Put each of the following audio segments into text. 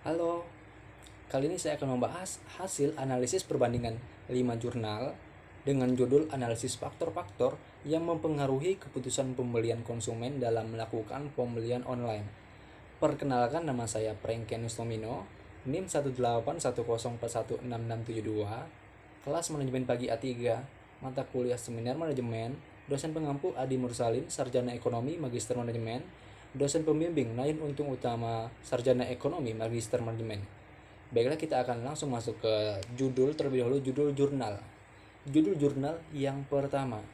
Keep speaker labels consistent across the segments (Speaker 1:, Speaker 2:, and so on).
Speaker 1: Halo, kali ini saya akan membahas hasil analisis perbandingan 5 jurnal dengan judul analisis faktor-faktor yang mempengaruhi keputusan pembelian konsumen dalam melakukan pembelian online. Perkenalkan, nama saya Prengkenus Tomino, NIM 18104166672, kelas manajemen pagi A3, mata kuliah seminar manajemen, dosen pengampu Adi Mursalin, sarjana ekonomi, magister manajemen, dosen pembimbing Nain Untung Utama, sarjana ekonomi, magister manajemen. Baiklah, kita akan langsung masuk ke judul terlebih dahulu, judul jurnal. Judul jurnal yang pertama,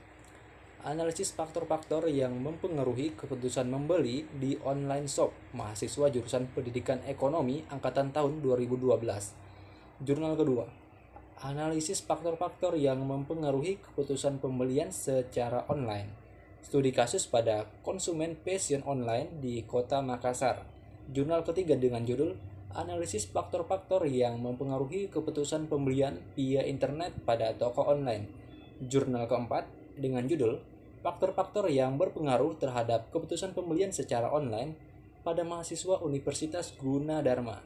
Speaker 1: analisis faktor-faktor yang mempengaruhi keputusan membeli di online shop mahasiswa jurusan Pendidikan Ekonomi angkatan tahun 2012. Jurnal kedua, analisis faktor-faktor yang mempengaruhi keputusan pembelian secara online. Studi kasus pada konsumen fashion online di Kota Makassar. Jurnal ketiga dengan judul analisis faktor-faktor yang mempengaruhi keputusan pembelian via internet pada toko online. Jurnal keempat dengan judul faktor-faktor yang berpengaruh terhadap keputusan pembelian secara online pada mahasiswa Universitas Gunadarma.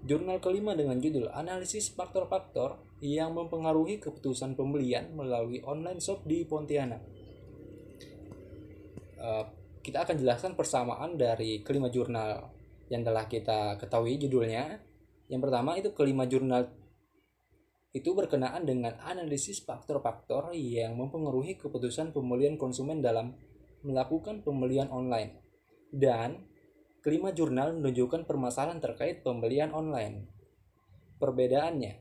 Speaker 1: Jurnal kelima dengan judul analisis faktor-faktor yang mempengaruhi keputusan pembelian melalui online shop di Pontianak. Kita akan jelaskan persamaan dari kelima jurnal yang telah kita ketahui judulnya. Yang pertama itu kelima jurnal itu berkenaan dengan analisis faktor-faktor yang mempengaruhi keputusan pembelian konsumen dalam melakukan pembelian online. Dan kelima jurnal menunjukkan permasalahan terkait pembelian online. Perbedaannya,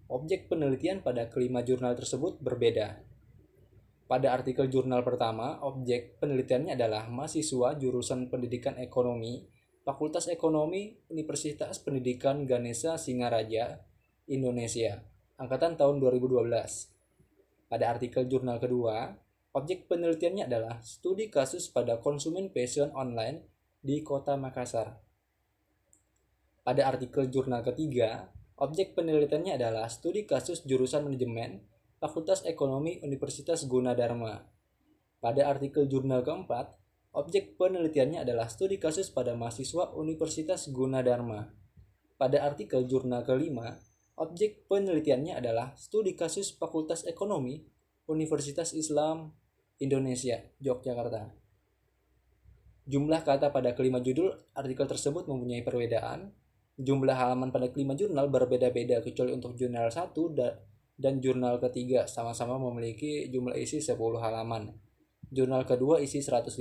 Speaker 1: objek penelitian pada kelima jurnal tersebut berbeda. Pada artikel jurnal pertama, objek penelitiannya adalah mahasiswa jurusan Pendidikan Ekonomi, Fakultas Ekonomi, Universitas Pendidikan Ganesha Singaraja, Indonesia, angkatan tahun 2012. Pada artikel jurnal kedua, objek penelitiannya adalah studi kasus pada konsumen fashion online di Kota Makassar. Pada artikel jurnal ketiga, objek penelitiannya adalah studi kasus jurusan manajemen Fakultas Ekonomi Universitas Gunadarma. Pada artikel jurnal keempat, objek penelitiannya adalah studi kasus pada mahasiswa Universitas Gunadarma. Pada artikel jurnal kelima, objek penelitiannya adalah studi kasus Fakultas Ekonomi Universitas Islam Indonesia, Yogyakarta. Jumlah kata pada kelima judul artikel tersebut mempunyai perbedaan. Jumlah halaman pada kelima jurnal berbeda-beda kecuali untuk jurnal 1 dan jurnal ketiga sama-sama memiliki jumlah isi 10 halaman. Jurnal kedua isi 151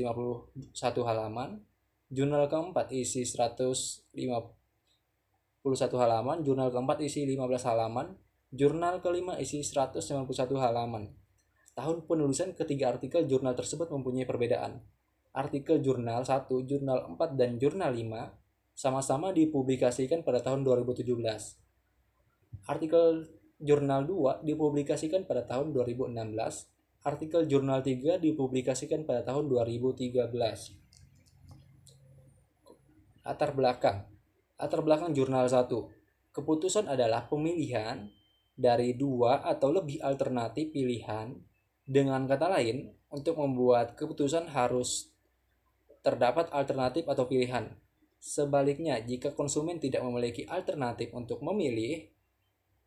Speaker 1: halaman. Jurnal keempat isi 151 halaman. Jurnal keempat isi 15 halaman. Jurnal kelima isi 191 halaman. Tahun penulisan ketiga artikel jurnal tersebut mempunyai perbedaan. Artikel jurnal 1, jurnal 4, dan jurnal 5 sama-sama dipublikasikan pada tahun 2017. Artikel jurnal 2 dipublikasikan pada tahun 2016. Artikel jurnal 3 dipublikasikan pada tahun 2013. Latar belakang jurnal 1. Keputusan adalah pemilihan dari dua atau lebih alternatif pilihan. Dengan kata lain, untuk membuat keputusan harus terdapat alternatif atau pilihan. Sebaliknya, jika konsumen tidak memiliki alternatif untuk memilih,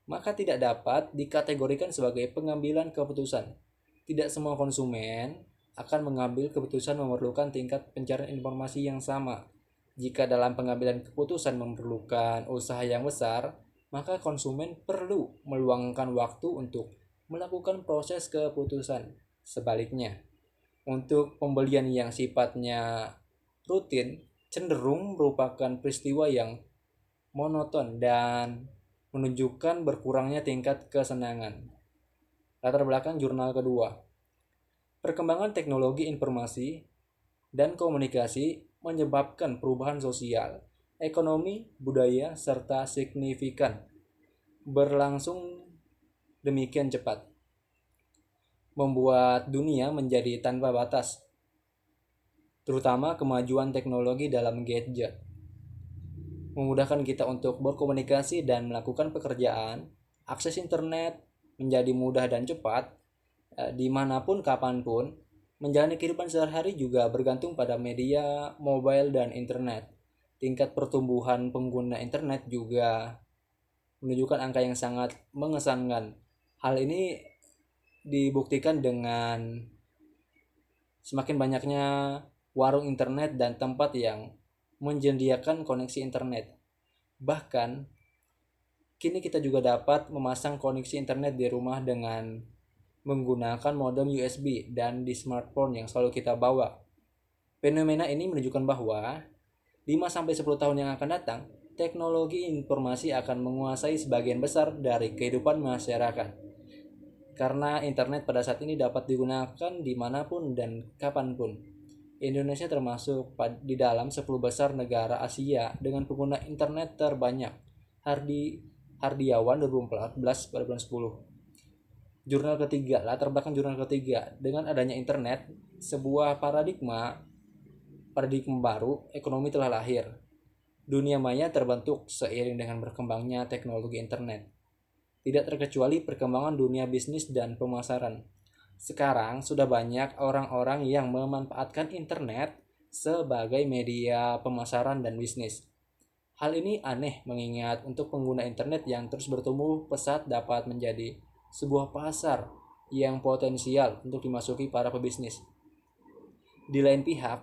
Speaker 1: maka tidak dapat dikategorikan sebagai pengambilan keputusan. Tidak semua konsumen akan mengambil keputusan memerlukan tingkat pencarian informasi yang sama. Jika dalam pengambilan keputusan memerlukan usaha yang besar, maka konsumen perlu meluangkan waktu untuk melakukan proses keputusan. Sebaliknya, untuk pembelian yang sifatnya rutin, cenderung merupakan peristiwa yang monoton dan menunjukkan berkurangnya tingkat kesenangan. Latar belakang jurnal kedua. Perkembangan teknologi informasi dan komunikasi menyebabkan perubahan sosial, ekonomi, budaya, serta signifikan berlangsung demikian cepat, membuat dunia menjadi tanpa batas, terutama kemajuan teknologi dalam gadget memudahkan kita untuk berkomunikasi dan melakukan pekerjaan. Akses internet menjadi mudah dan cepat dimanapun kapanpun. Menjalani kehidupan sehari-hari juga bergantung pada media mobile dan internet. tingkat pertumbuhan pengguna internet juga menunjukkan angka yang sangat mengesankan. Hal ini dibuktikan dengan semakin banyaknya warung internet dan tempat yang menyediakan koneksi internet. Bahkan, kini kita juga dapat memasang koneksi internet di rumah dengan menggunakan modem USB dan di smartphone yang selalu kita bawa. Fenomena ini menunjukkan bahwa 5-10 tahun yang akan datang, teknologi informasi akan menguasai sebagian besar dari kehidupan masyarakat. Karena internet pada saat ini dapat digunakan dimanapun dan kapanpun. Indonesia termasuk di dalam 10 besar negara Asia dengan pengguna internet terbanyak. Hardiawan 2014 pada bulan 10. Jurnal ketiga, latar belakang jurnal ketiga. Dengan adanya internet, sebuah paradigma baru ekonomi telah lahir. Dunia maya terbentuk seiring dengan berkembangnya teknologi internet. Tidak terkecuali perkembangan dunia bisnis dan pemasaran. Sekarang sudah banyak orang-orang yang memanfaatkan internet sebagai media pemasaran dan bisnis. Hal ini aneh mengingat untuk pengguna internet yang terus bertumbuh pesat dapat menjadi sebuah pasar yang potensial untuk dimasuki para pebisnis. Di lain pihak,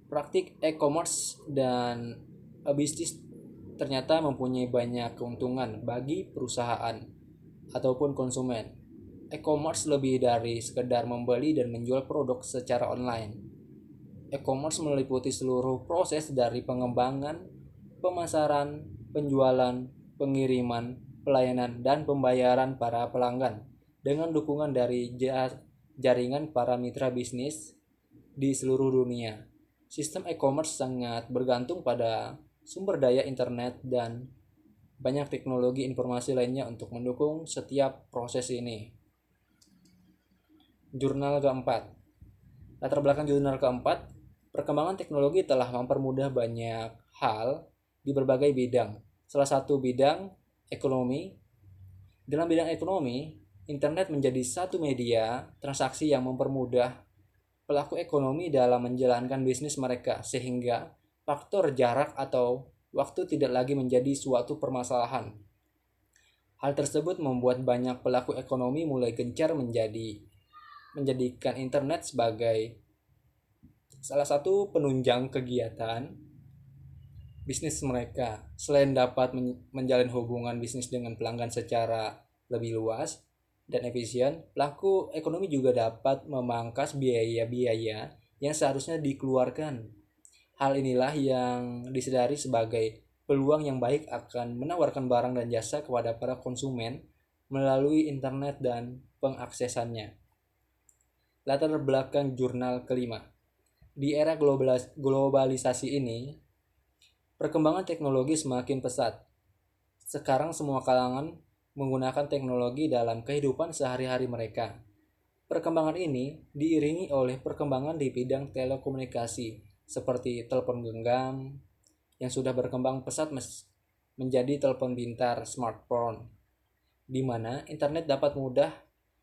Speaker 1: praktik e-commerce dan bisnis ternyata mempunyai banyak keuntungan bagi perusahaan ataupun konsumen. E-commerce lebih dari sekedar membeli dan menjual produk secara online. E-commerce meliputi seluruh proses dari pengembangan, pemasaran, penjualan, pengiriman, pelayanan, dan pembayaran para pelanggan dengan dukungan dari jaringan para mitra bisnis di seluruh dunia. Sistem e-commerce sangat bergantung pada sumber daya internet dan banyak teknologi informasi lainnya untuk mendukung setiap proses ini. Jurnal keempat. Latar belakang jurnal keempat, perkembangan teknologi telah mempermudah banyak hal di berbagai bidang. Salah satu bidang ekonomi. Dalam bidang ekonomi, internet menjadi satu media transaksi yang mempermudah pelaku ekonomi dalam menjalankan bisnis mereka, sehingga faktor jarak atau waktu tidak lagi menjadi suatu permasalahan. Hal tersebut membuat banyak pelaku ekonomi mulai gencar menjadikan internet sebagai salah satu penunjang kegiatan bisnis mereka. Selain dapat menjalin hubungan bisnis dengan pelanggan secara lebih luas dan efisien, pelaku ekonomi juga dapat memangkas biaya-biaya yang seharusnya dikeluarkan. Hal inilah yang disadari sebagai peluang yang baik akan menawarkan barang dan jasa kepada para konsumen melalui internet dan pengaksesannya. Latar belakang jurnal kelima. Di era globalisasi ini, perkembangan teknologi semakin pesat. Sekarang semua kalangan menggunakan teknologi dalam kehidupan sehari-hari mereka. Perkembangan ini diiringi oleh perkembangan di bidang telekomunikasi seperti telepon genggam yang sudah berkembang pesat menjadi telepon pintar smartphone, di mana internet dapat mudah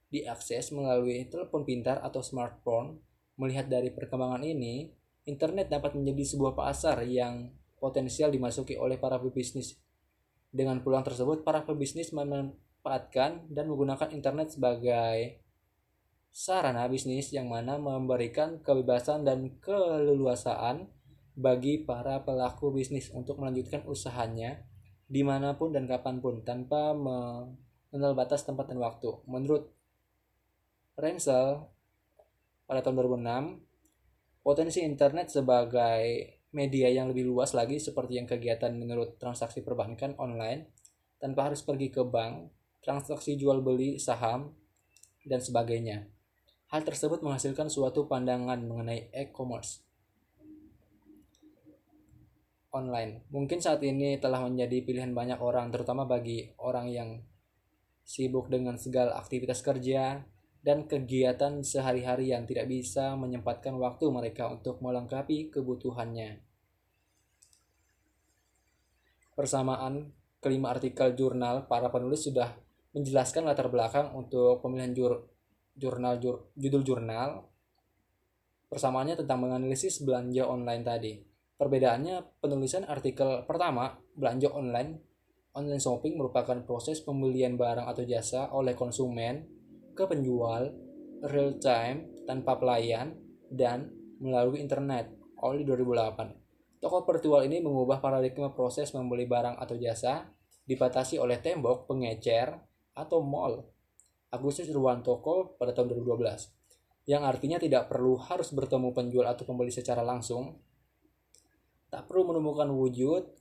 Speaker 1: diakses melalui telepon pintar atau smartphone. Melihat dari perkembangan ini, internet dapat menjadi sebuah pasar yang potensial dimasuki oleh para pebisnis. Dengan peluang tersebut, para pebisnis memanfaatkan dan menggunakan internet sebagai sarana bisnis yang mana memberikan kebebasan dan keleluasaan bagi para pelaku bisnis untuk melanjutkan usahanya dimanapun dan kapanpun tanpa mengenal batas tempat dan waktu. Menurut Rensel pada tahun 2006, potensi internet sebagai media yang lebih luas lagi seperti yang kegiatan menurut transaksi perbankan online tanpa harus pergi ke bank, transaksi jual beli saham, dan sebagainya. Hal tersebut menghasilkan suatu pandangan mengenai e-commerce online. Mungkin saat ini telah menjadi pilihan banyak orang, terutama bagi orang yang sibuk dengan segala aktivitas kerja dan kegiatan sehari-hari yang tidak bisa menyempatkan waktu mereka untuk melengkapi kebutuhannya. Persamaan kelima artikel jurnal, para penulis sudah menjelaskan latar belakang untuk pemilihan judul jurnal. Persamaannya tentang menganalisis belanja online tadi. Perbedaannya, penulisan artikel pertama, belanja online shopping merupakan proses pembelian barang atau jasa oleh konsumen ke penjual real time tanpa pelayan dan melalui internet. Oli 2008. Toko virtual ini mengubah paradigma proses membeli barang atau jasa dibatasi oleh tembok, pengecer, atau mall. Agustus Irwantoko pada tahun 2012. Yang artinya tidak perlu harus bertemu penjual atau pembeli secara langsung, tak perlu menemukan wujud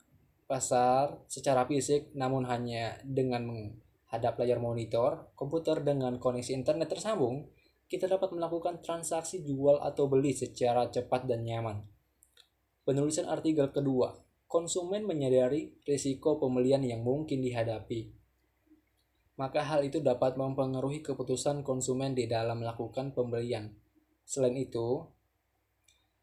Speaker 1: pasar secara fisik, namun hanya dengan menghadap layar monitor komputer dengan koneksi internet tersambung, kita dapat melakukan transaksi jual atau beli secara cepat dan nyaman. Penulisan artikel kedua, konsumen menyadari risiko pembelian yang mungkin dihadapi. Maka hal itu dapat mempengaruhi keputusan konsumen di dalam melakukan pembelian. Selain itu,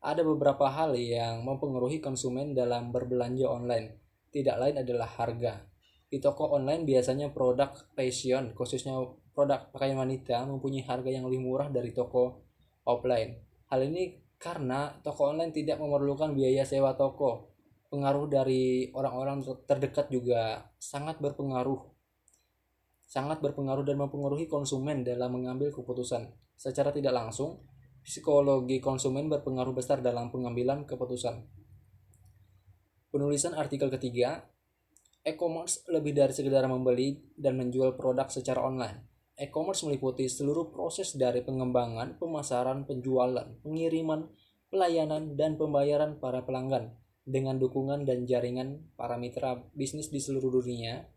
Speaker 1: ada beberapa hal yang mempengaruhi konsumen dalam berbelanja online. Tidak lain adalah harga. Di toko online biasanya produk fashion, khususnya produk pakaian wanita, mempunyai harga yang lebih murah dari toko offline. Hal ini karena toko online tidak memerlukan biaya sewa toko. Pengaruh dari orang-orang terdekat juga sangat berpengaruh dan mempengaruhi konsumen dalam mengambil keputusan. Secara tidak langsung, psikologi konsumen berpengaruh besar dalam pengambilan keputusan. Penulisan artikel ketiga, e-commerce lebih dari sekedar membeli dan menjual produk secara online. E-commerce meliputi seluruh proses dari pengembangan, pemasaran, penjualan, pengiriman, pelayanan, dan pembayaran para pelanggan. Dengan dukungan dan jaringan para mitra bisnis di seluruh dunia,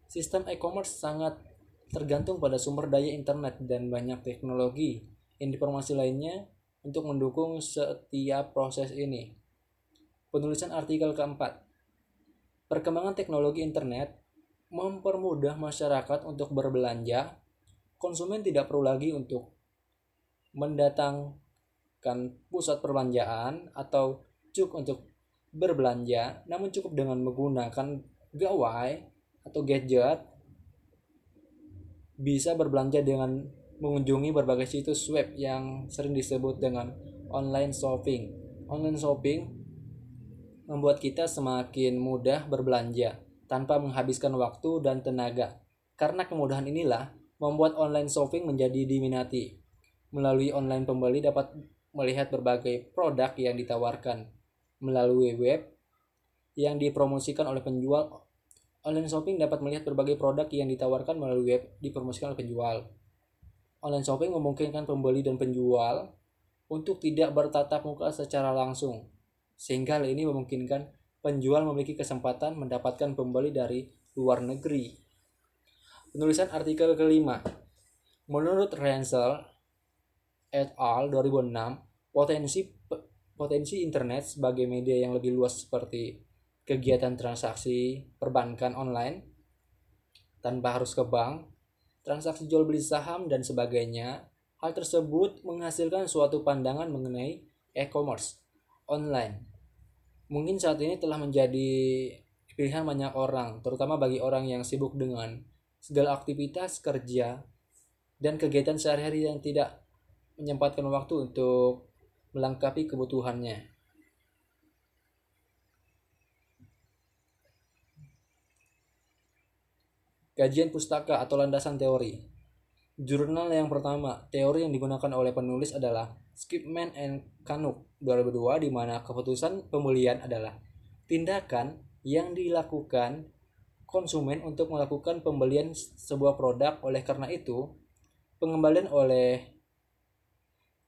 Speaker 1: sistem e-commerce sangat tergantung pada sumber daya internet dan banyak teknologi informasi lainnya untuk mendukung setiap proses ini. Penulisan artikel keempat, perkembangan teknologi internet mempermudah masyarakat untuk berbelanja. Konsumen tidak perlu lagi untuk mendatangkan pusat perbelanjaan atau cuk untuk berbelanja, namun cukup dengan menggunakan gawai atau gadget bisa berbelanja dengan mengunjungi berbagai situs web yang sering disebut dengan online shopping. Online shopping membuat kita semakin mudah berbelanja tanpa menghabiskan waktu dan tenaga. Karena kemudahan inilah membuat online shopping menjadi diminati. Melalui online, pembeli dapat melihat berbagai produk yang ditawarkan melalui web yang dipromosikan oleh penjual. Online shopping dapat melihat berbagai produk yang ditawarkan melalui web dipromosikan oleh penjual. Online shopping memungkinkan pembeli dan penjual untuk tidak bertatap muka secara langsung, sehingga hal ini memungkinkan penjual memiliki kesempatan mendapatkan pembeli dari luar negeri. Penulisan artikel kelima, menurut Rensel et al. 2006, potensi internet sebagai media yang lebih luas seperti kegiatan transaksi perbankan online tanpa harus ke bank, transaksi jual beli saham, dan sebagainya. Hal tersebut menghasilkan suatu pandangan mengenai e-commerce online. Mungkin saat ini telah menjadi pilihan banyak orang, terutama bagi orang yang sibuk dengan segala aktivitas kerja dan kegiatan sehari-hari yang tidak menyempatkan waktu untuk melengkapi kebutuhannya. Kajian pustaka atau landasan teori. Jurnal yang pertama, teori yang digunakan oleh penulis adalah Skipman and Canuck 2002, di mana keputusan pembelian adalah tindakan yang dilakukan konsumen untuk melakukan pembelian sebuah produk. Oleh karena itu,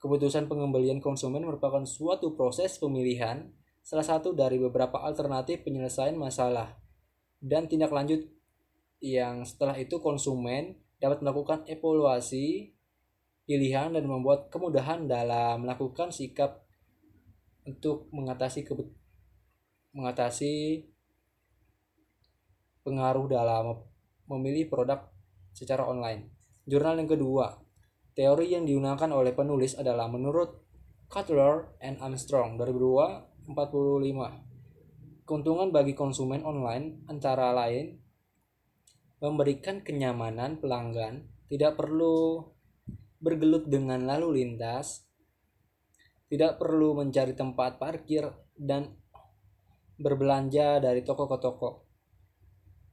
Speaker 1: keputusan pengembalian konsumen merupakan suatu proses pemilihan, salah satu dari beberapa alternatif penyelesaian masalah, dan tindak lanjut yang setelah itu konsumen dapat melakukan evaluasi pilihan dan membuat kemudahan dalam melakukan sikap untuk mengatasi pengaruh dalam memilih produk secara online. Jurnal yang kedua, teori yang digunakan oleh penulis adalah menurut Cutler and Armstrong 2002, 45. Keuntungan bagi konsumen online antara lain memberikan kenyamanan pelanggan, tidak perlu bergelut dengan lalu lintas, tidak perlu mencari tempat parkir, dan berbelanja dari toko ke toko.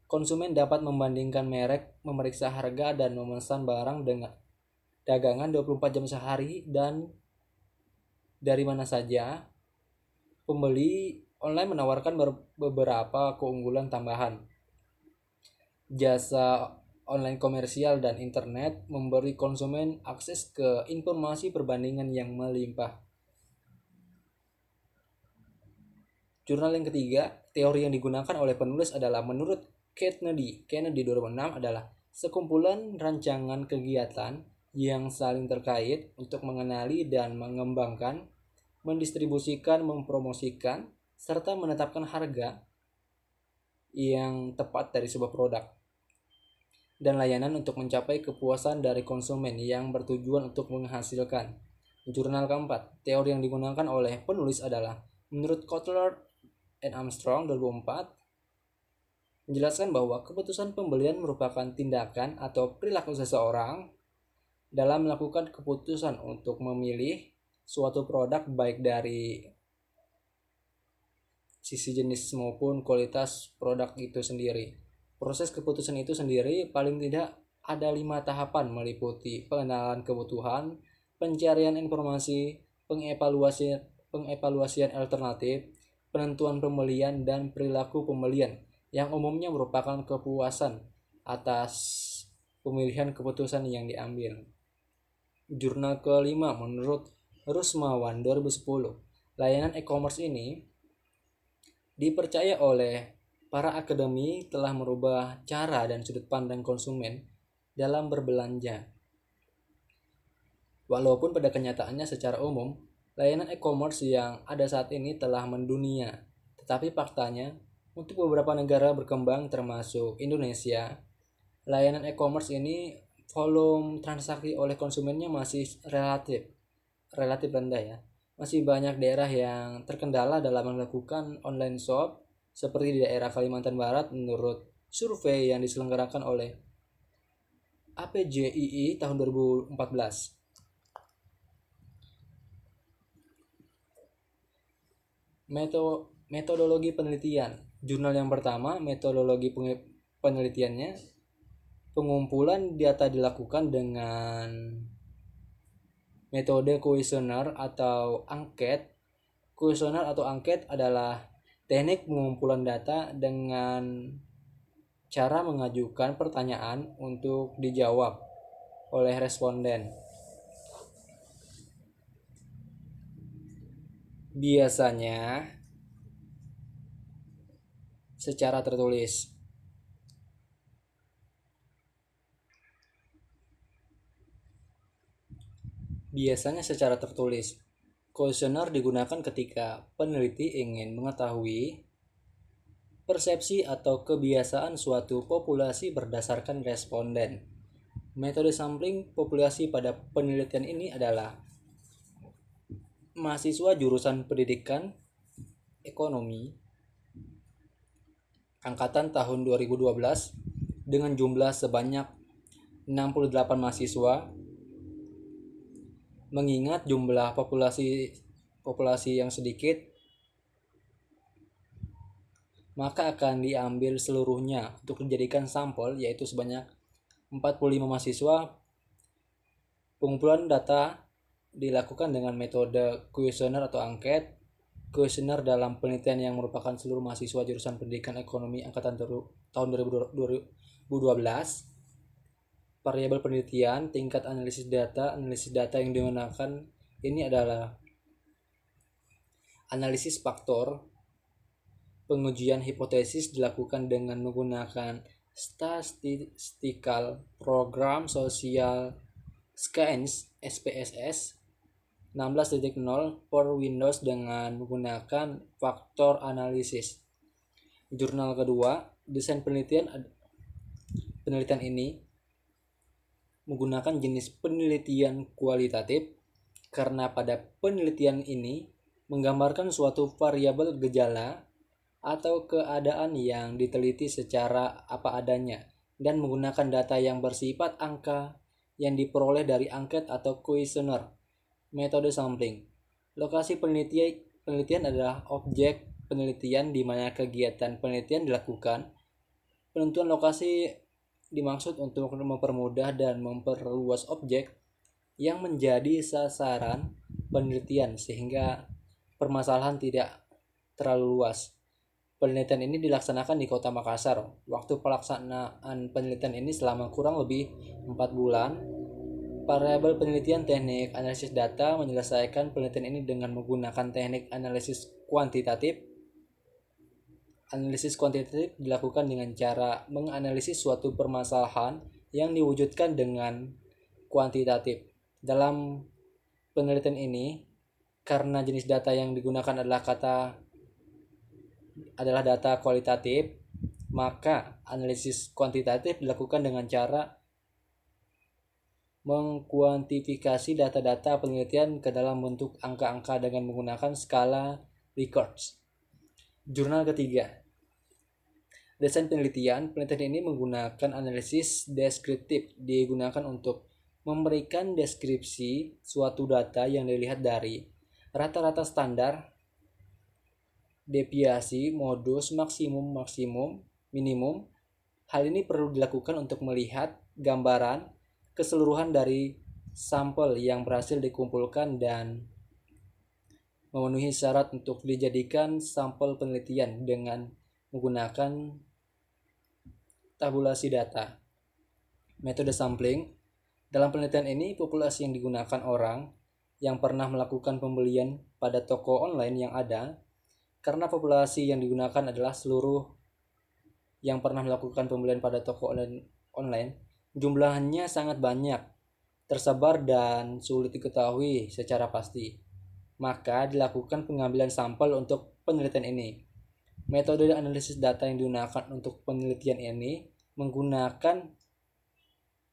Speaker 1: Konsumen dapat membandingkan merek, memeriksa harga, dan memesan barang dengan dagangan 24 jam sehari dan dari mana saja. Pembeli online menawarkan beberapa keunggulan tambahan. Jasa online komersial dan internet memberi konsumen akses ke informasi perbandingan yang melimpah. Jurnal yang ketiga, teori yang digunakan oleh penulis adalah menurut Kennedy 2006 adalah sekumpulan rancangan kegiatan yang saling terkait untuk mengenali dan mengembangkan, mendistribusikan, mempromosikan, serta menetapkan harga yang tepat dari sebuah produk dan layanan untuk mencapai kepuasan dari konsumen yang bertujuan untuk menghasilkan. Jurnal keempat, teori yang digunakan oleh penulis adalah menurut Kotler and Armstrong 2004 menjelaskan bahwa keputusan pembelian merupakan tindakan atau perilaku seseorang dalam melakukan keputusan untuk memilih suatu produk baik dari sisi jenis maupun kualitas produk itu sendiri. Proses keputusan itu sendiri paling tidak ada 5 tahapan meliputi pengenalan kebutuhan, pencarian informasi, pengevaluasian alternatif, penentuan pembelian, dan perilaku pembelian yang umumnya merupakan kepuasan atas pemilihan keputusan yang diambil. Jurnal kelima menurut Rusmawan 2010, layanan e-commerce ini dipercaya oleh para akademi telah merubah cara dan sudut pandang konsumen dalam berbelanja. Walaupun pada kenyataannya secara umum, layanan e-commerce yang ada saat ini telah mendunia, tetapi faktanya, untuk beberapa negara berkembang termasuk Indonesia, layanan e-commerce ini volume transaksi oleh konsumennya masih relatif rendah ya. Masih banyak daerah yang terkendala dalam melakukan online shop seperti di daerah Kalimantan Barat menurut survei yang diselenggarakan oleh APJII tahun 2014. Metodologi penelitian. Jurnal yang pertama, metodologi penelitiannya, pengumpulan data dilakukan dengan metode kuesioner atau angket. Kuesioner atau angket adalah teknik pengumpulan data dengan cara mengajukan pertanyaan untuk dijawab oleh responden. Biasanya secara tertulis. Kuesioner digunakan ketika peneliti ingin mengetahui persepsi atau kebiasaan suatu populasi berdasarkan responden. Metode sampling populasi pada penelitian ini adalah mahasiswa jurusan pendidikan ekonomi angkatan tahun 2012 dengan jumlah sebanyak 68 mahasiswa. Mengingat jumlah populasi yang sedikit, maka akan diambil seluruhnya untuk dijadikan sampel, yaitu sebanyak 45 mahasiswa. Pengumpulan data dilakukan dengan metode kuesioner atau angket. Kuesioner dalam penelitian yang merupakan seluruh mahasiswa jurusan pendidikan ekonomi angkatan tahun 2012. Variabel penelitian, tingkat analisis data yang digunakan ini adalah analisis faktor. Pengujian hipotesis dilakukan dengan menggunakan Statistical Program Social Science (SPSS) 16.0 for Windows dengan menggunakan faktor analisis. Jurnal kedua, desain penelitian ini menggunakan jenis penelitian kualitatif karena pada penelitian ini menggambarkan suatu variabel gejala atau keadaan yang diteliti secara apa adanya dan menggunakan data yang bersifat angka yang diperoleh dari angket atau kuesioner. Metode sampling. Lokasi penelitian adalah objek penelitian di mana kegiatan penelitian dilakukan. Penentuan lokasi dimaksud untuk mempermudah dan memperluas objek yang menjadi sasaran penelitian sehingga permasalahan tidak terlalu luas. Penelitian ini dilaksanakan di Kota Makassar. Waktu pelaksanaan penelitian ini selama kurang lebih 4 bulan. Variabel penelitian teknik analisis data menyelesaikan penelitian ini dengan menggunakan teknik analisis kuantitatif. Analisis kuantitatif dilakukan dengan cara menganalisis suatu permasalahan yang diwujudkan dengan kuantitatif. Dalam penelitian ini, karena jenis data yang digunakan adalah data kualitatif, maka analisis kuantitatif dilakukan dengan cara mengkuantifikasi data-data penelitian ke dalam bentuk angka-angka dengan menggunakan skala Likert. Jurnal ketiga. Desain penelitian ini menggunakan analisis deskriptif, digunakan untuk memberikan deskripsi suatu data yang dilihat dari rata-rata standar, deviasi, modus, maksimum, minimum. Hal ini perlu dilakukan untuk melihat gambaran keseluruhan dari sampel yang berhasil dikumpulkan dan memenuhi syarat untuk dijadikan sampel penelitian dengan menggunakan tabulasi data. Metode sampling. Dalam penelitian ini, populasi yang digunakan orang yang pernah melakukan pembelian pada toko online yang ada. Karena populasi yang digunakan adalah seluruh yang pernah melakukan pembelian pada toko online, jumlahnya sangat banyak, tersebar dan sulit diketahui secara pasti. Maka dilakukan pengambilan sampel untuk penelitian ini. Metode analisis data yang digunakan untuk penelitian ini menggunakan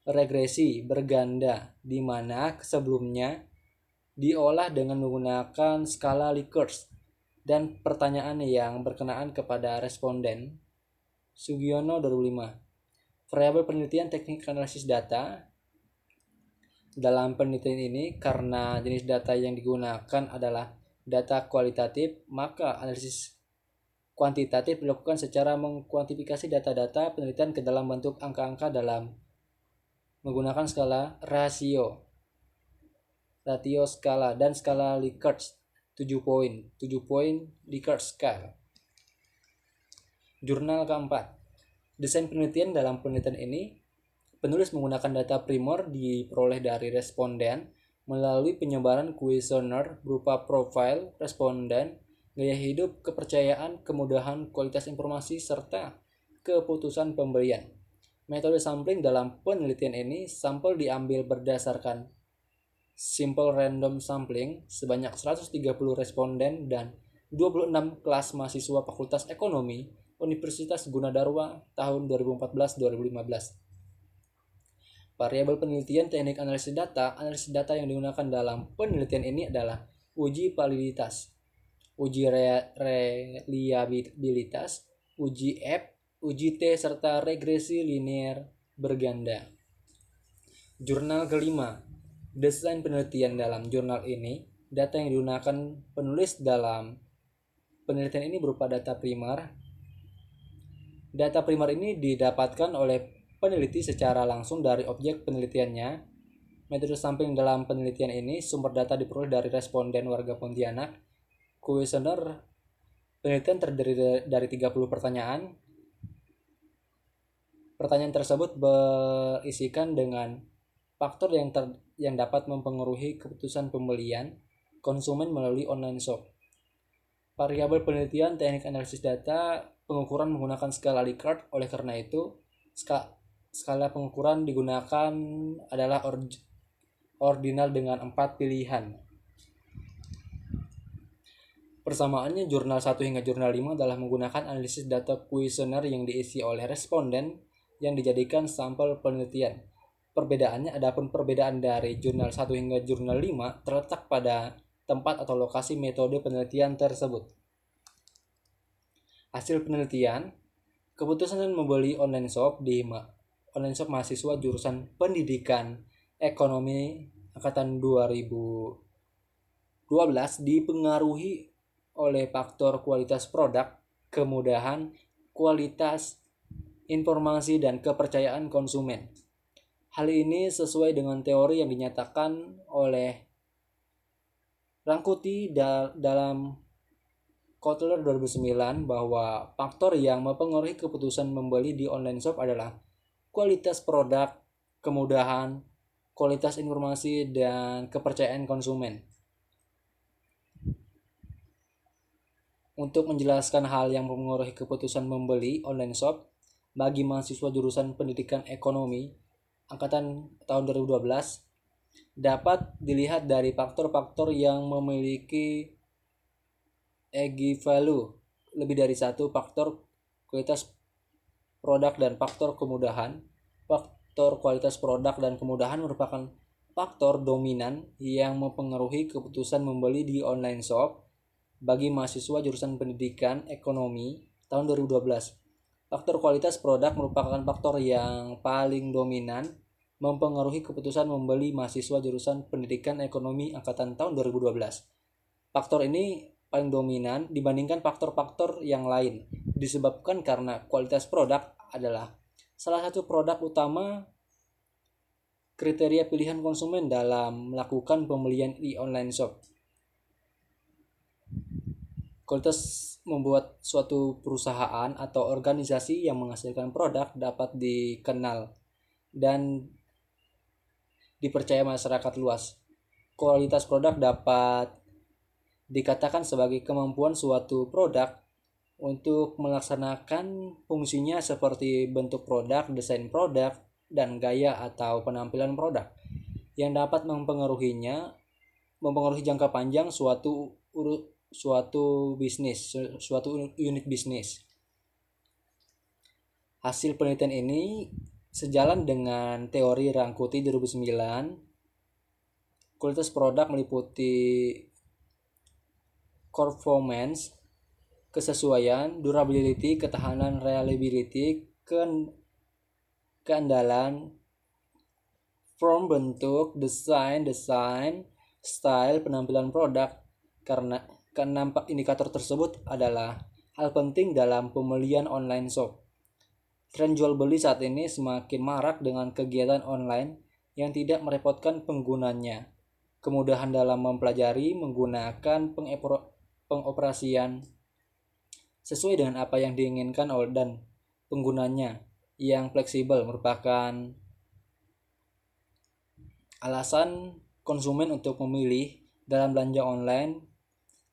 Speaker 1: regresi berganda, di mana sebelumnya diolah dengan menggunakan skala Likert dan pertanyaan yang berkenaan kepada responden. Sugiono 2005. Variabel penelitian teknik analisis data. Dalam penelitian ini, karena jenis data yang digunakan adalah data kualitatif, maka analisis kuantitatif dilakukan secara mengkuantifikasi data-data penelitian ke dalam bentuk angka-angka dalam menggunakan skala ratio skala dan skala Likert 7 poin Likert scale. Jurnal keempat. Desain penelitian. Dalam penelitian ini, penulis menggunakan data primer diperoleh dari responden melalui penyebaran kuesioner berupa profil responden, gaya hidup, kepercayaan, kemudahan, kualitas informasi, serta keputusan pembelian. Metode sampling. Dalam penelitian ini, sampel diambil berdasarkan simple random sampling sebanyak 130 responden dan 26 kelas mahasiswa Fakultas Ekonomi Universitas Gunadarma tahun 2014-2015. Variabel penelitian teknik analisis data yang digunakan dalam penelitian ini adalah uji validitas, uji reliabilitas, uji F, uji T, serta regresi linear berganda. Jurnal kelima. Desain penelitian. Dalam jurnal ini, data yang digunakan penulis dalam penelitian ini berupa data primer. Data primer ini didapatkan oleh peneliti secara langsung dari objek penelitiannya. Metode sampling. Dalam penelitian ini, sumber data diperoleh dari responden warga Pontianak. Kuesioner penelitian terdiri dari 30 pertanyaan. Pertanyaan tersebut berisikan dengan faktor yang dapat mempengaruhi keputusan pembelian konsumen melalui online shop. Variabel penelitian teknik analisis data, pengukuran menggunakan skala Likert. Oleh karena itu, skala pengukuran digunakan adalah ordinal dengan 4 pilihan. Persamaannya jurnal 1 hingga jurnal 5 adalah menggunakan analisis data kuesioner yang diisi oleh responden yang dijadikan sampel penelitian. Perbedaannya, adapun perbedaan dari jurnal 1 hingga jurnal 5 terletak pada tempat atau lokasi metode penelitian tersebut. Hasil penelitian. Keputusan membeli online shop mahasiswa jurusan Pendidikan Ekonomi angkatan 2012 dipengaruhi oleh faktor kualitas produk, kemudahan, kualitas informasi, dan kepercayaan konsumen. Hal ini sesuai dengan teori yang dinyatakan oleh Rangkuti dalam Kotler 2009 bahwa faktor yang mempengaruhi keputusan membeli di online shop adalah kualitas produk, kemudahan, kualitas informasi, dan kepercayaan konsumen. Untuk menjelaskan hal yang mempengaruhi keputusan membeli online shop bagi mahasiswa jurusan Pendidikan Ekonomi angkatan tahun 2012 dapat dilihat dari faktor-faktor yang memiliki EG value lebih dari satu, faktor kualitas produk dan faktor kemudahan. Faktor kualitas produk dan kemudahan merupakan faktor dominan yang mempengaruhi keputusan membeli di online shop bagi mahasiswa jurusan Pendidikan Ekonomi tahun 2012. Faktor kualitas produk merupakan faktor yang paling dominan mempengaruhi keputusan membeli mahasiswa jurusan Pendidikan Ekonomi angkatan tahun 2012. Faktor ini paling dominan dibandingkan faktor-faktor yang lain disebabkan karena kualitas produk adalah salah satu produk utama kriteria pilihan konsumen dalam melakukan pembelian di online shop. Kualitas membuat suatu perusahaan atau organisasi yang menghasilkan produk dapat dikenal dan dipercaya masyarakat luas. Kualitas produk dapat dikatakan sebagai kemampuan suatu produk untuk melaksanakan fungsinya seperti bentuk produk, desain produk, dan gaya atau penampilan produk yang dapat mempengaruhi jangka panjang suatu bisnis, suatu unit bisnis. Hasil penelitian ini sejalan dengan teori Rangkuti 2009. Kualitas produk meliputi performance, kesesuaian, durability, ketahanan, reliability, keandalan, form, bentuk, desain, style, penampilan produk. Karena keenam indikator tersebut adalah hal penting dalam pembelian online shop. Tren jual beli saat ini semakin marak dengan kegiatan online yang tidak merepotkan penggunanya. Kemudahan dalam mempelajari, menggunakan pengoperasian sesuai dengan apa yang diinginkan dan penggunanya yang fleksibel merupakan alasan konsumen untuk memilih dalam belanja online.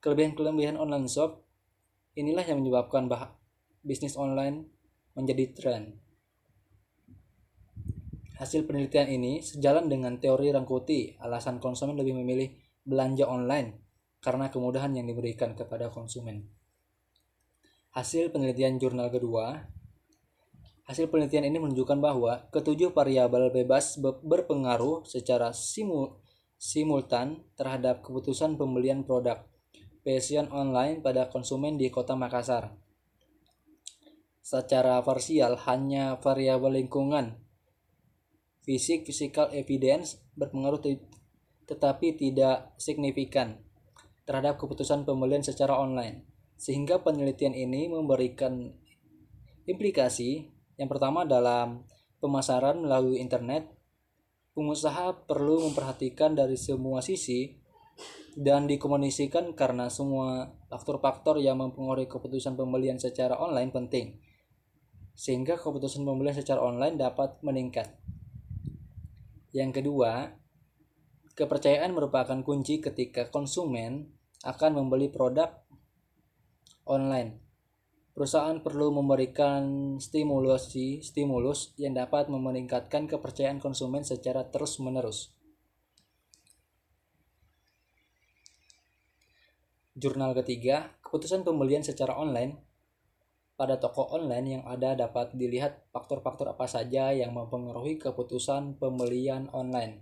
Speaker 1: Kelebihan online shop inilah yang menyebabkan bisnis online menjadi tren. Hasil penelitian ini sejalan dengan teori Rangkuti. Alasan konsumen lebih memilih belanja online karena kemudahan yang diberikan kepada konsumen. Hasil penelitian jurnal kedua. Hasil penelitian ini menunjukkan bahwa ketujuh variabel bebas berpengaruh secara simultan terhadap keputusan pembelian produk fashion online pada konsumen di Kota Makassar. Secara parsial, hanya variabel lingkungan physical evidence berpengaruh tetapi tidak signifikan terhadap keputusan pembelian secara online. Sehingga penelitian ini memberikan implikasi yang pertama dalam pemasaran melalui internet. Pengusaha perlu memperhatikan dari semua sisi dan dikomunikasikan karena semua faktor-faktor yang mempengaruhi keputusan pembelian secara online penting, sehingga keputusan pembelian secara online dapat meningkat. Yang kedua, kepercayaan merupakan kunci ketika konsumen akan membeli produk online. Perusahaan perlu memberikan stimulus yang dapat meningkatkan kepercayaan konsumen secara terus-menerus. Jurnal ketiga, keputusan pembelian secara online. Pada toko online yang ada dapat dilihat faktor-faktor apa saja yang mempengaruhi keputusan pembelian online.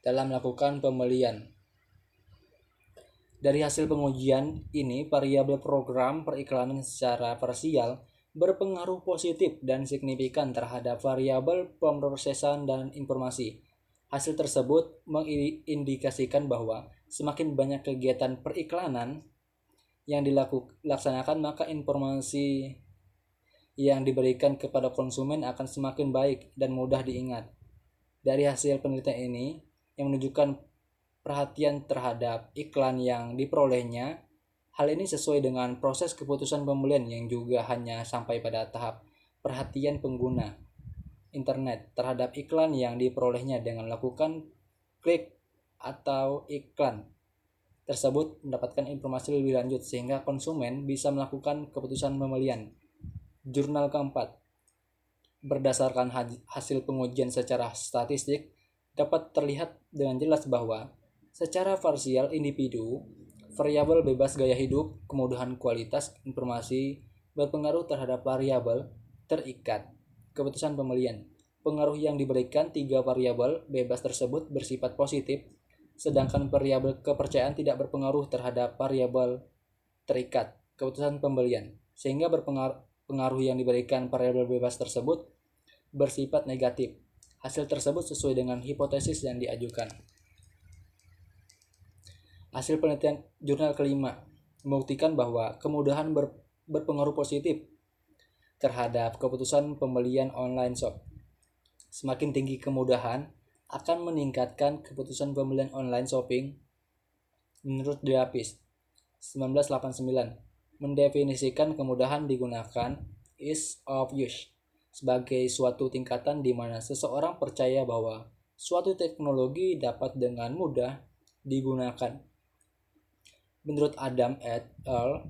Speaker 1: Dalam melakukan pembelian, dari hasil pengujian ini, variabel program periklanan secara parsial berpengaruh positif dan signifikan terhadap variabel pemrosesan dan informasi. Hasil tersebut mengindikasikan bahwa Semakin banyak kegiatan periklanan yang dilaksanakan, maka informasi yang diberikan kepada konsumen akan semakin baik dan mudah diingat. Dari hasil penelitian ini yang menunjukkan perhatian terhadap iklan yang diperolehnya, hal ini sesuai dengan proses keputusan pembelian yang juga hanya sampai pada tahap perhatian pengguna internet terhadap iklan yang diperolehnya dengan melakukan klik atau iklan tersebut mendapatkan informasi lebih lanjut sehingga konsumen bisa melakukan keputusan pembelian. Jurnal keempat, berdasarkan hasil pengujian secara statistik, dapat terlihat dengan jelas bahwa secara parsial individu, variabel bebas gaya hidup, kemudahan kualitas informasi berpengaruh terhadap variabel terikat keputusan pembelian. Pengaruh yang diberikan tiga variabel bebas tersebut bersifat positif, sedangkan variabel kepercayaan tidak berpengaruh terhadap variabel terikat keputusan pembelian, sehingga pengaruh yang diberikan variabel bebas tersebut bersifat negatif. Hasil tersebut sesuai dengan hipotesis yang diajukan. Hasil penelitian jurnal kelima membuktikan bahwa kemudahan berpengaruh positif terhadap keputusan pembelian online shop. Semakin tinggi kemudahan akan meningkatkan keputusan pembelian online shopping. Menurut Diapis 1989 mendefinisikan kemudahan digunakan ease of use sebagai suatu tingkatan di mana seseorang percaya bahwa suatu teknologi dapat dengan mudah digunakan. Menurut Adam et al.,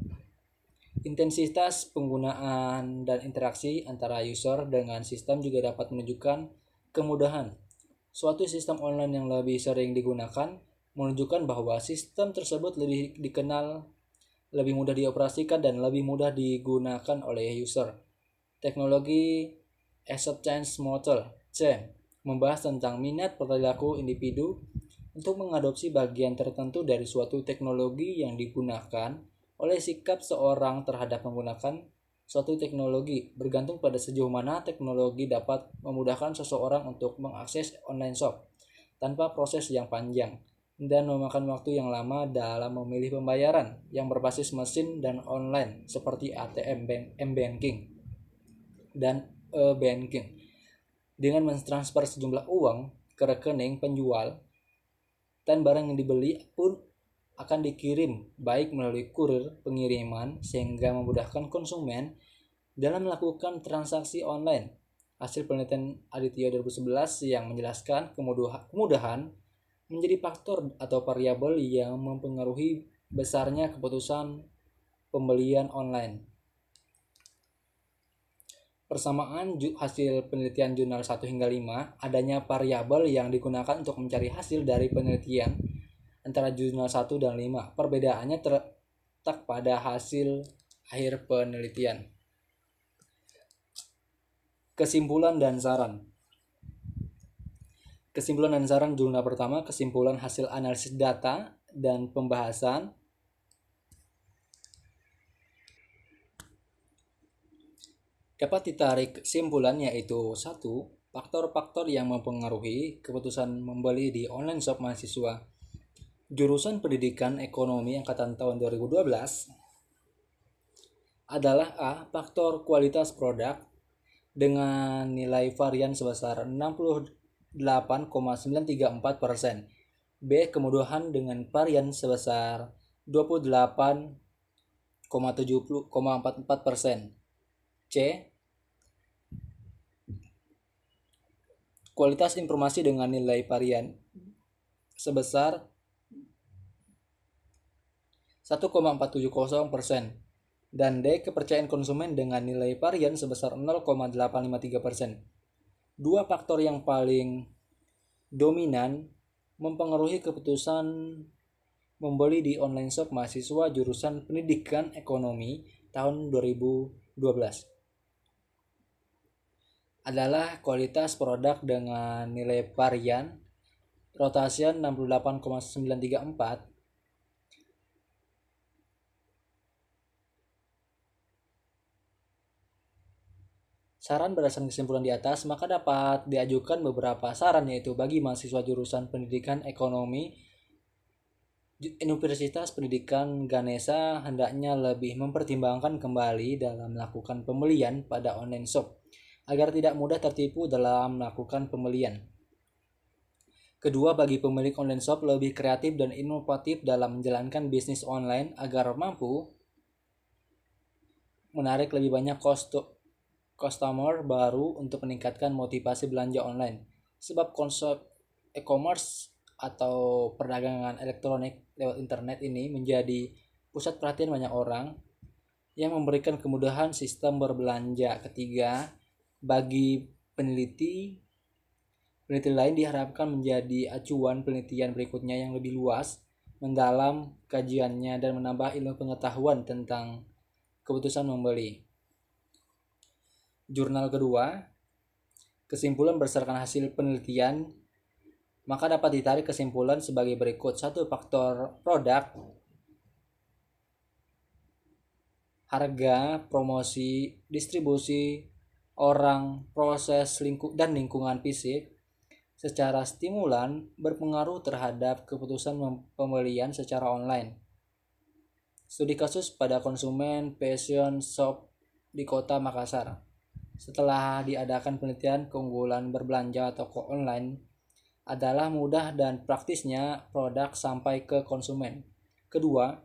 Speaker 1: intensitas penggunaan dan interaksi antara user dengan sistem juga dapat menunjukkan kemudahan. Suatu sistem online yang lebih sering digunakan menunjukkan bahwa sistem tersebut lebih dikenal, lebih mudah dioperasikan, dan lebih mudah digunakan oleh user. Teknologi acceptance model C membahas tentang minat perilaku individu untuk mengadopsi bagian tertentu dari suatu teknologi yang digunakan oleh sikap seorang terhadap menggunakan suatu teknologi bergantung pada sejauh mana teknologi dapat memudahkan seseorang untuk mengakses online shop tanpa proses yang panjang dan memakan waktu yang lama dalam memilih pembayaran yang berbasis mesin dan online seperti ATM, M-Banking, dan e-banking. Dengan mentransfer sejumlah uang ke rekening penjual dan barang yang dibeli pun akan dikirim baik melalui kurir pengiriman sehingga memudahkan konsumen dalam melakukan transaksi online. Hasil penelitian Aditya 2011 yang menjelaskan kemudahan menjadi faktor atau variabel yang mempengaruhi besarnya keputusan pembelian online. Persamaan hasil penelitian jurnal 1 hingga 5, adanya variabel yang digunakan untuk mencari hasil dari penelitian antara jurnal 1 dan 5. Perbedaannya terletak pada hasil akhir penelitian. Kesimpulan dan saran. Kesimpulan dan saran jurnal pertama, kesimpulan hasil analisis data dan pembahasan. Dapat ditarik kesimpulan yaitu 1. Faktor-faktor yang mempengaruhi keputusan membeli di online shop mahasiswa jurusan pendidikan ekonomi angkatan tahun 2012 adalah A. Faktor kualitas produk dengan nilai varian sebesar 68,934%. B. Kemudahan dengan varian sebesar 28,44%. C. Kualitas informasi dengan nilai varian sebesar 1,470%. Dan D. Kepercayaan konsumen dengan nilai varian sebesar 0,853%. Dua faktor yang paling dominan mempengaruhi keputusan membeli di online shop mahasiswa jurusan pendidikan ekonomi tahun 2012 adalah kualitas produk dengan nilai varian rotation 68,934, saran berdasarkan kesimpulan di atas, maka dapat diajukan beberapa saran yaitu bagi mahasiswa jurusan pendidikan ekonomi Universitas Pendidikan Ganesha hendaknya lebih mempertimbangkan kembali dalam melakukan pembelian pada online shop agar tidak mudah tertipu dalam melakukan pembelian. Kedua, bagi pemilik online shop lebih kreatif dan inovatif dalam menjalankan bisnis online agar mampu menarik lebih banyak customer baru untuk meningkatkan motivasi belanja online. Sebab konsep e-commerce atau perdagangan elektronik lewat internet ini menjadi pusat perhatian banyak orang yang memberikan kemudahan sistem berbelanja. Ketiga, bagi peneliti lain diharapkan menjadi acuan penelitian berikutnya yang lebih luas, mendalam kajiannya dan menambah ilmu pengetahuan tentang keputusan membeli. Jurnal kedua, kesimpulan berdasarkan hasil penelitian, maka dapat ditarik kesimpulan sebagai berikut. 1. Faktor produk, harga, promosi, distribusi, orang, proses, dan lingkungan fisik secara stimulan berpengaruh terhadap keputusan pembelian secara online. Studi kasus pada konsumen fashion shop di kota Makassar. Setelah diadakan penelitian, keunggulan berbelanja toko online adalah mudah dan praktisnya produk sampai ke konsumen. Kedua,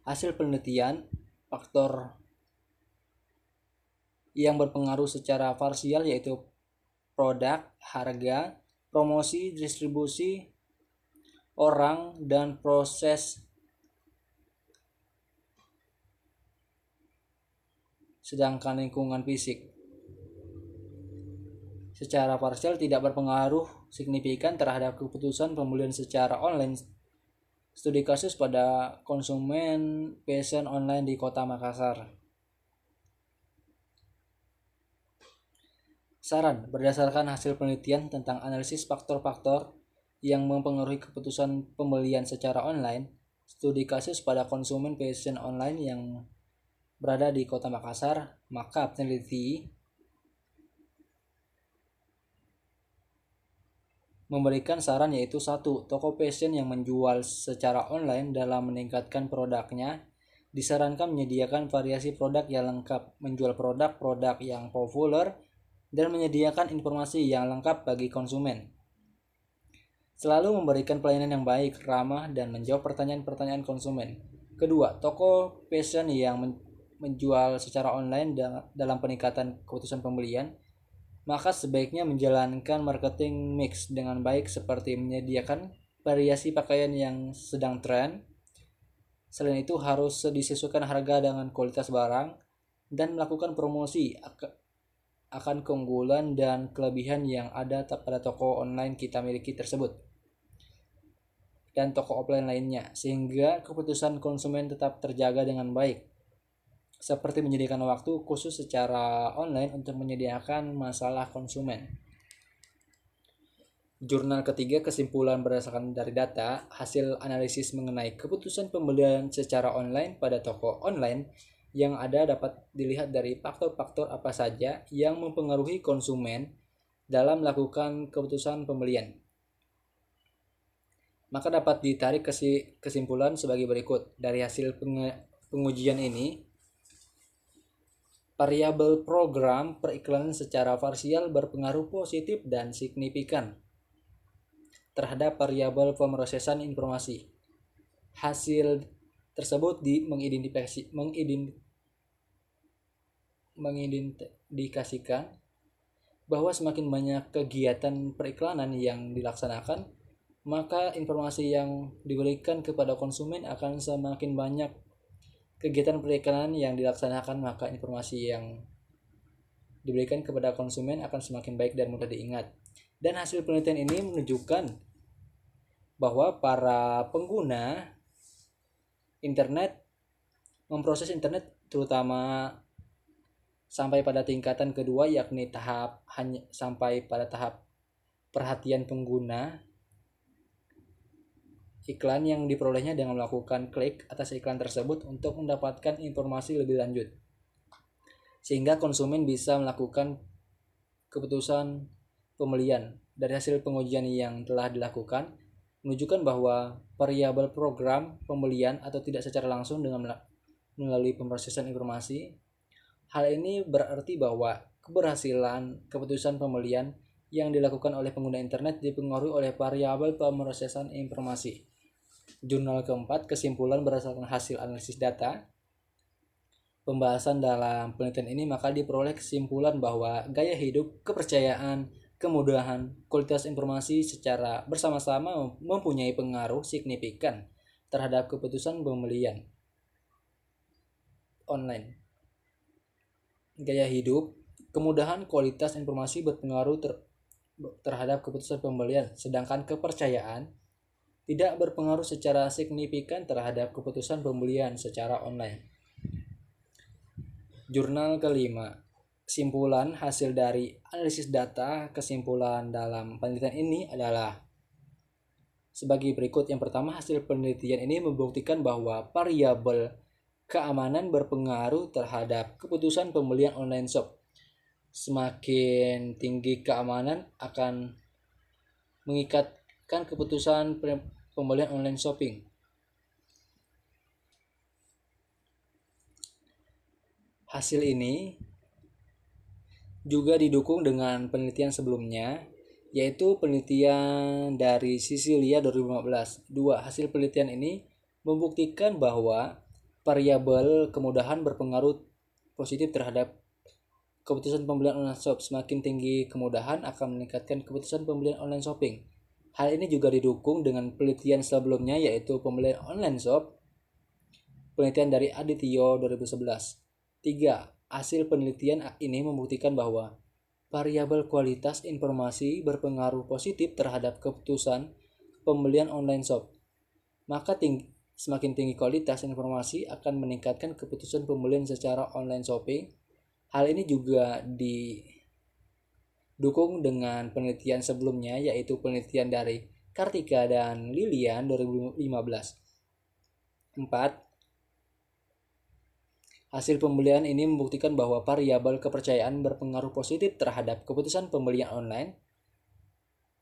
Speaker 1: hasil penelitian, faktor yang berpengaruh secara parsial yaitu produk, harga, promosi, distribusi, orang, dan proses. Sedangkan lingkungan fisik secara parsial tidak berpengaruh signifikan terhadap keputusan pembelian secara online. Studi kasus pada konsumen fashion online di kota Makassar. Saran, berdasarkan hasil penelitian tentang analisis faktor-faktor yang mempengaruhi keputusan pembelian secara online, studi kasus pada konsumen fashion online yang berada di kota Makassar, maka peneliti memberikan saran yaitu 1. Toko fashion yang menjual secara online dalam meningkatkan produknya disarankan menyediakan variasi produk yang lengkap, menjual produk-produk yang populer, dan menyediakan informasi yang lengkap bagi konsumen. Selalu memberikan pelayanan yang baik, ramah, dan menjawab pertanyaan-pertanyaan konsumen. Kedua, toko fashion yang menjual secara online dalam peningkatan keputusan pembelian, maka sebaiknya menjalankan marketing mix dengan baik seperti menyediakan variasi pakaian yang sedang tren. Selain itu harus disesuaikan harga dengan kualitas barang dan melakukan promosi akan keunggulan dan kelebihan yang ada pada toko online kita miliki tersebut dan toko offline lainnya, sehingga keputusan konsumen tetap terjaga dengan baik, seperti menyediakan waktu khusus secara online untuk menyediakan masalah konsumen. Jurnal ketiga, kesimpulan berdasarkan dari data hasil analisis mengenai keputusan pembelian secara online pada toko online yang ada dapat dilihat dari faktor-faktor apa saja yang mempengaruhi konsumen dalam melakukan keputusan pembelian. Maka dapat ditarik kesimpulan sebagai berikut. Dari hasil pengujian ini, variabel program periklanan secara parsial berpengaruh positif dan signifikan terhadap variabel pemrosesan informasi. Hasil tersebut mengindikasikan bahwa semakin banyak kegiatan periklanan yang dilaksanakan, maka informasi yang diberikan kepada konsumen akan semakin banyak. Kegiatan periklanan yang dilaksanakan, maka informasi yang diberikan kepada konsumen akan semakin baik dan mudah diingat. Dan hasil penelitian ini menunjukkan bahwa para pengguna internet memproses internet terutama sampai pada tingkatan kedua, yakni sampai pada tahap perhatian pengguna. Iklan yang diperolehnya dengan melakukan klik atas iklan tersebut untuk mendapatkan informasi lebih lanjut, sehingga konsumen bisa melakukan keputusan pembelian. Dari hasil pengujian yang telah dilakukan, menunjukkan bahwa variabel program pembelian atau tidak secara langsung dengan melalui pemrosesan informasi. Hal ini berarti bahwa keberhasilan keputusan pembelian yang dilakukan oleh pengguna internet dipengaruhi oleh variabel pemrosesan informasi. Jurnal keempat, kesimpulan berdasarkan hasil analisis data. Pembahasan dalam penelitian ini maka diperoleh kesimpulan bahwa gaya hidup, kepercayaan, kemudahan, kualitas informasi secara bersama-sama mempunyai pengaruh signifikan terhadap keputusan pembelian online. Gaya hidup, kemudahan, kualitas informasi berpengaruh terhadap keputusan pembelian, sedangkan kepercayaan tidak berpengaruh secara signifikan terhadap keputusan pembelian secara online. Jurnal kelima, kesimpulan hasil dari analisis data. Kesimpulan dalam penelitian ini adalah sebagai berikut. Yang pertama, hasil penelitian ini membuktikan bahwa variabel keamanan berpengaruh terhadap keputusan pembelian online shop. Semakin tinggi keamanan akan mengikatkan keputusan pembelian online shopping. Hasil ini juga didukung dengan penelitian sebelumnya, yaitu penelitian dari Sicilia 2015. Hasil penelitian ini membuktikan bahwa variabel kemudahan berpengaruh positif terhadap keputusan pembelian online shop. Semakin tinggi kemudahan akan meningkatkan keputusan pembelian online shopping. Hal ini juga didukung dengan penelitian sebelumnya, yaitu pembelian online shop, penelitian dari Adityo 2011. 3. Hasil penelitian ini membuktikan bahwa variabel kualitas informasi berpengaruh positif terhadap keputusan pembelian online shop. Maka semakin tinggi kualitas informasi akan meningkatkan keputusan pembelian secara online shopping. Hal ini juga didukung dengan penelitian sebelumnya, yaitu penelitian dari Kartika dan Lilian 2015. 4. Hasil pembelian ini membuktikan bahwa variabel kepercayaan berpengaruh positif terhadap keputusan pembelian online.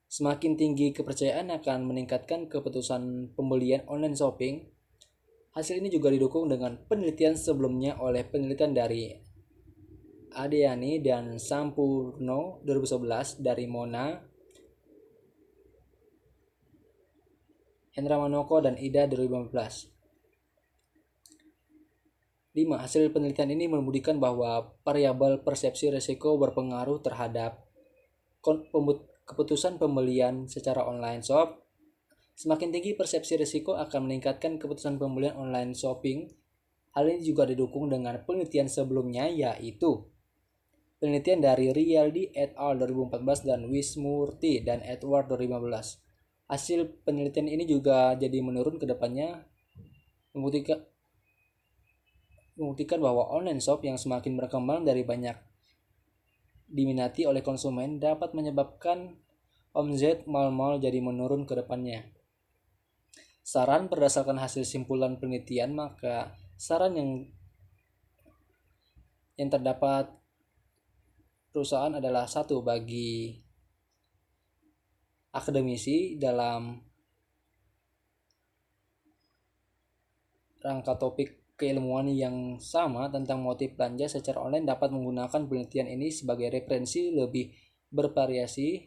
Speaker 1: Semakin tinggi kepercayaan akan meningkatkan keputusan pembelian online shopping. Hasil ini juga didukung dengan penelitian sebelumnya oleh penelitian dari Adeani dan Sampurno 2011, dari Mona, Hendra Manoko, dan Ida 2015. 5. Hasil penelitian ini membuktikan bahwa variabel persepsi risiko berpengaruh terhadap keputusan pembelian secara online shop. Semakin tinggi persepsi risiko akan meningkatkan keputusan pembelian online shopping. Hal ini juga didukung dengan penelitian sebelumnya, yaitu penelitian dari Rialdi et al. 2014 dan Wismurti dan Edward 2015. Hasil penelitian ini juga jadi menurun ke depannya, membuktikan bahwa online shop yang semakin berkembang dari banyak diminati oleh konsumen dapat menyebabkan omzet mal-mal jadi menurun ke depannya. Saran berdasarkan hasil simpulan penelitian, maka saran yang terdapat perusahaan adalah: 1. Bagi akademisi dalam rangka topik keilmuan yang sama tentang motif belanja secara online dapat menggunakan penelitian ini sebagai referensi lebih bervariasi.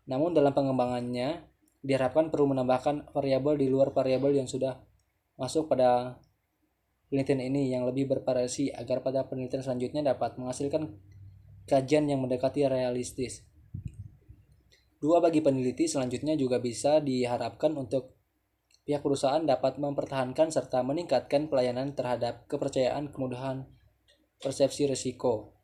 Speaker 1: Namun dalam pengembangannya diharapkan perlu menambahkan variabel di luar variabel yang sudah masuk pada penelitian ini yang lebih bervariasi agar pada penelitian selanjutnya dapat menghasilkan kajian yang mendekati realistis. 2. Bagi peneliti selanjutnya juga bisa diharapkan untuk pihak perusahaan dapat mempertahankan serta meningkatkan pelayanan terhadap kepercayaan, kemudahan, persepsi risiko.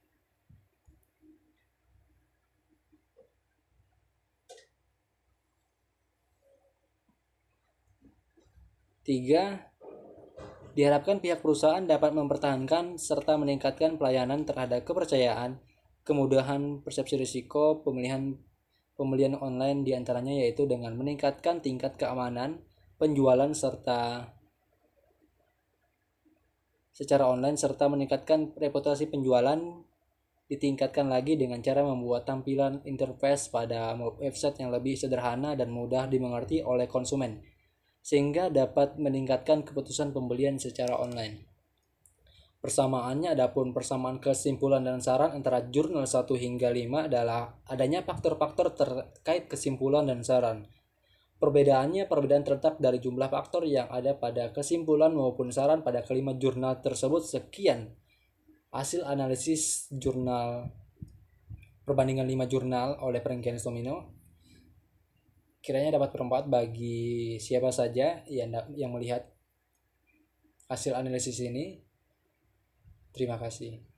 Speaker 1: 3. Diharapkan pihak perusahaan dapat mempertahankan serta meningkatkan pelayanan terhadap kepercayaan, kemudahan, persepsi risiko, pembelian online diantaranya, yaitu dengan meningkatkan tingkat keamanan penjualan secara online serta meningkatkan reputasi penjualan ditingkatkan lagi dengan cara membuat tampilan interface pada website yang lebih sederhana dan mudah dimengerti oleh konsumen, sehingga dapat meningkatkan keputusan pembelian secara online. Persamaannya adapun persamaan kesimpulan dan saran antara jurnal 1 hingga 5 adalah adanya faktor-faktor terkait kesimpulan dan saran. Perbedaannya perbedaan terletak dari jumlah faktor yang ada pada kesimpulan maupun saran pada kelima jurnal tersebut. Sekian hasil analisis jurnal perbandingan 5 jurnal oleh Frank Domino. Kiranya dapat bermanfaat bagi siapa saja yang melihat hasil analisis ini. Terima kasih.